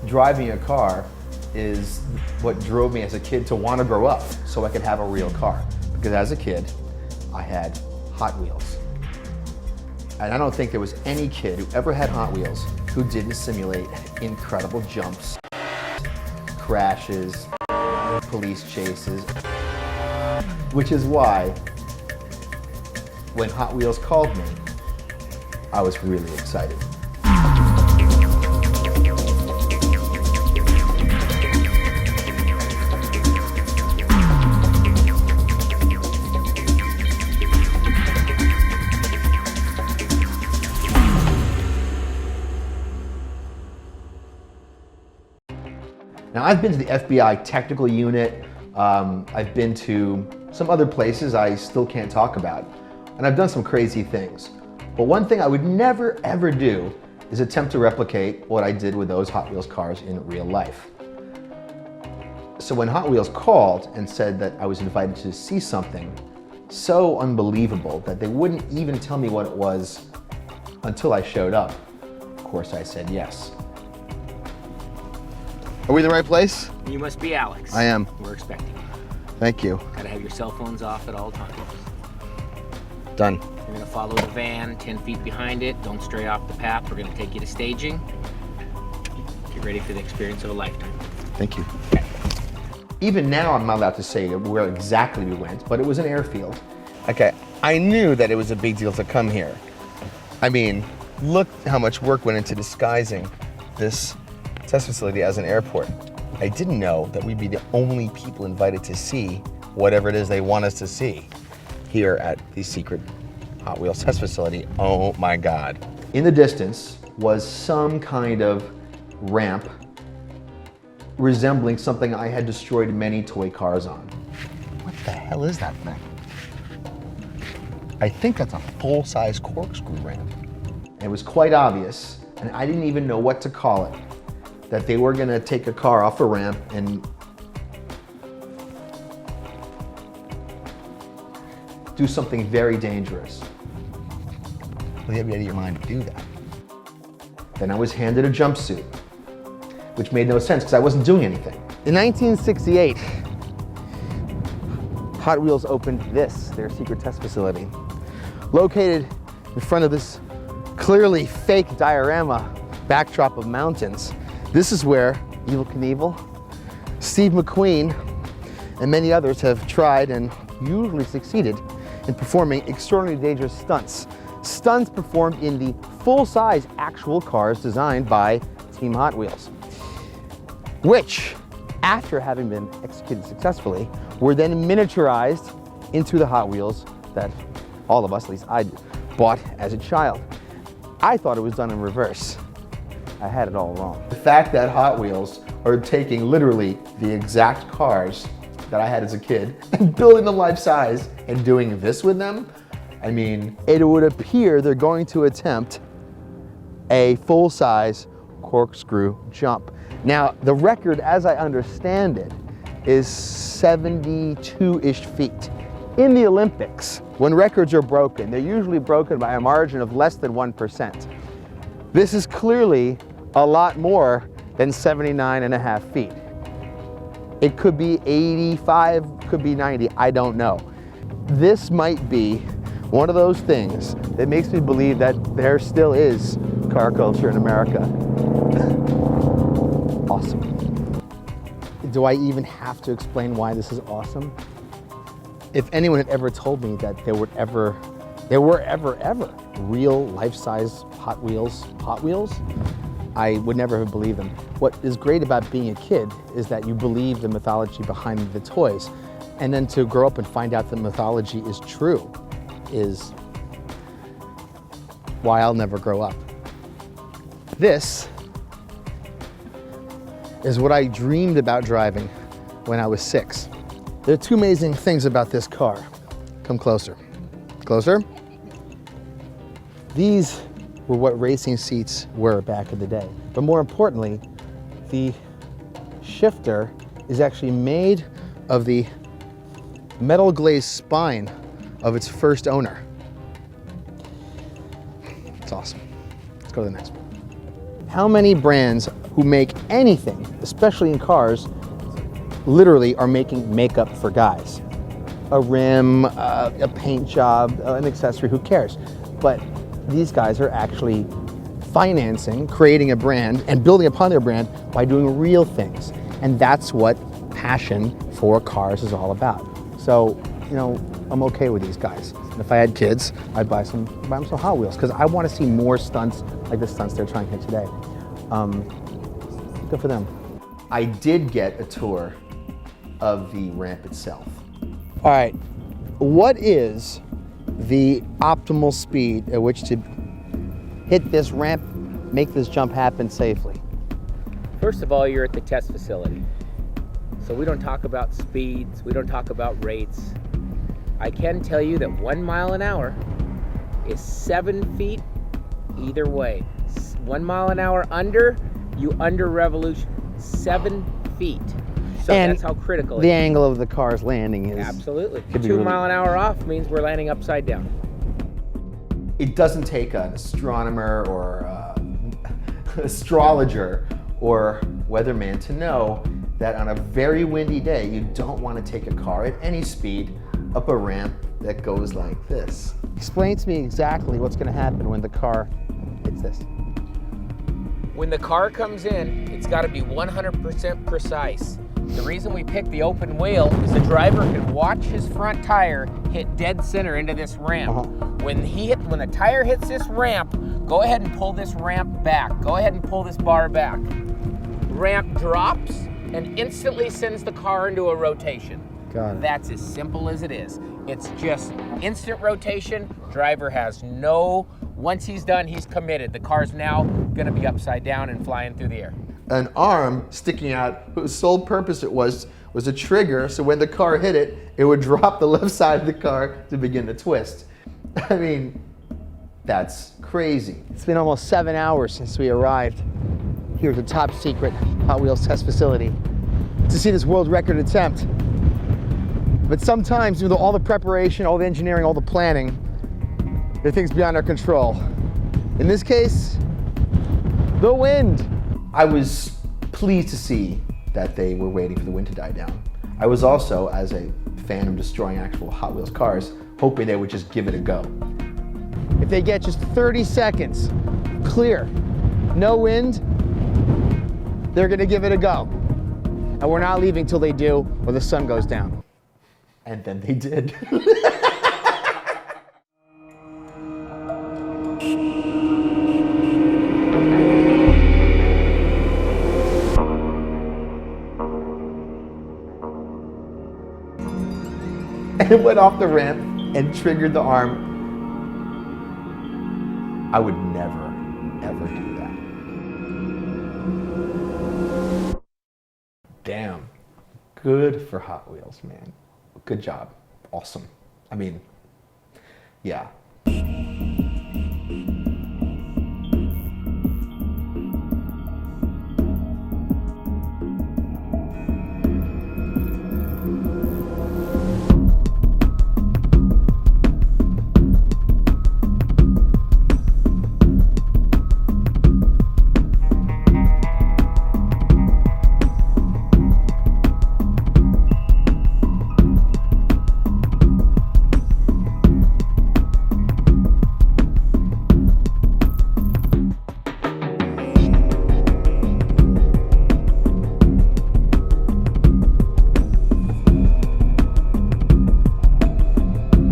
driving a car is what drove me as a kid to want to grow up so I could have a real car. Because as a kid, I had Hot Wheels. And I don't think there was any kid who ever had Hot Wheels who didn't simulate incredible jumps, crashes, police chases. Which is why, when Hot Wheels called me, I was really excited. Now, I've been to the FBI technical unit. I've been to some other places I still can't talk about. And I've done some crazy things. But one thing I would never, ever do is attempt to replicate what I did with those Hot Wheels cars in real life. So when Hot Wheels called and said that I was invited to see something so unbelievable that they wouldn't even tell me what it was until I showed up, of course I said yes. Are we in the right place? You must be Alex. I am. We're expecting you. Thank you. Gotta have your cell phones off at all times. Done. You're gonna follow the van 10 feet behind it. Don't stray off the path. We're gonna take you to staging. Get ready for the experience of a lifetime. Thank you. Okay. Even now, I'm not allowed to say where exactly we went, but it was an airfield. Okay, I knew that it was a big deal to come here. I mean, look how much work went into disguising this test facility as an airport. I didn't know that we'd be the only people invited to see whatever it is they want us to see here at the secret Hot Wheels test facility. Oh my God. In the distance was some kind of ramp resembling something I had destroyed many toy cars on. What the hell is that thing? I think that's a full-size corkscrew ramp. And it was quite obvious, and I didn't even know what to call it, that they were gonna take a car off a ramp and do something very dangerous. Well, you have to be out of your mind to do that. Then I was handed a jumpsuit, which made no sense because I wasn't doing anything. In 1968, Hot Wheels opened their secret test facility, located in front of this clearly fake diorama backdrop of mountains. This is where Evel Knievel, Steve McQueen, and many others have tried and usually succeeded in performing extraordinarily dangerous stunts. Stunts performed in the full-size actual cars designed by Team Hot Wheels, which, after having been executed successfully, were then miniaturized into the Hot Wheels that all of us, at least I bought as a child. I thought it was done in reverse. I had it all wrong. The fact that Hot Wheels are taking literally the exact cars that I had as a kid and building them life size and doing this with them, I mean, it would appear they're going to attempt a full-size corkscrew jump. Now, the record, as I understand it, is 72-ish feet. In the Olympics, when records are broken, they're usually broken by a margin of less than 1%. This is clearly a lot more than 79.5 feet. It could be 85, could be 90, I don't know. This might be one of those things that makes me believe that there still is car culture in America. Awesome. Do I even have to explain why this is awesome? If anyone had ever told me that there were ever real life-size Hot Wheels, I would never have believed them. What is great about being a kid is that you believe the mythology behind the toys, and then to grow up and find out the mythology is true is why I'll never grow up. This is what I dreamed about driving when I was 6. There are two amazing things about this car. Come closer. Closer. These were what racing seats were back in the day. But more importantly, the shifter is actually made of the metal glazed spine of its first owner. It's awesome. Let's go to the next one. How many brands who make anything, especially in cars, literally are making makeup for guys. A rim, a paint job, an accessory, who cares? But these guys are actually financing, creating a brand, and building upon their brand by doing real things. And that's what passion for cars is all about. So, you know, I'm okay with these guys. And if I had kids, I'd buy them some Hot Wheels, because I want to see more stunts like the stunts they're trying here today. Good for them. I did get a tour of the ramp itself. All right, what is the optimal speed at which to hit this ramp, make this jump happen safely? First of all, you're at the test facility. So we don't talk about speeds, we don't talk about rates. I can tell you that 1 mile an hour is 7 feet either way. 1 mile an hour under, you under revolution, 7 feet. So and that's how critical the it is. angle of the car's landing is. Absolutely. Could be 2 really- mile an hour off means we're landing upside down. It doesn't take an astronomer or astrologer or weatherman to know that on a very windy day, you don't want to take a car at any speed up a ramp that goes like this. Explain to me exactly what's going to happen when the car hits this. When the car comes in, it's got to be 100% precise. The reason we pick the open wheel is the driver can watch his front tire hit dead center into this ramp. When the tire hits this ramp, go ahead and pull this ramp back. Go ahead and pull this bar back. Ramp drops and instantly sends the car into a rotation. Got it. That's as simple as it is. It's just instant rotation. Driver has no, once he's done, he's committed. The car's now gonna be upside down and flying through the air. An arm sticking out whose sole purpose it was a trigger, so when the car hit it, it would drop the left side of the car to begin to twist. I mean, that's crazy. It's been almost 7 hours since we arrived here at the top secret Hot Wheels test facility to see this world record attempt. But sometimes, with all the preparation, all the engineering, all the planning, there are things beyond our control. In this case, the wind. I was pleased to see that they were waiting for the wind to die down. I was also, as a fan of destroying actual Hot Wheels cars, hoping they would just give it a go. If they get just 30 seconds, clear, no wind, they're gonna give it a go. And we're not leaving till they do, or the sun goes down. And then they did. And it went off the ramp and triggered the arm. I would never, ever do that. Damn. Good for Hot Wheels, man. Good job. Awesome. I mean, yeah.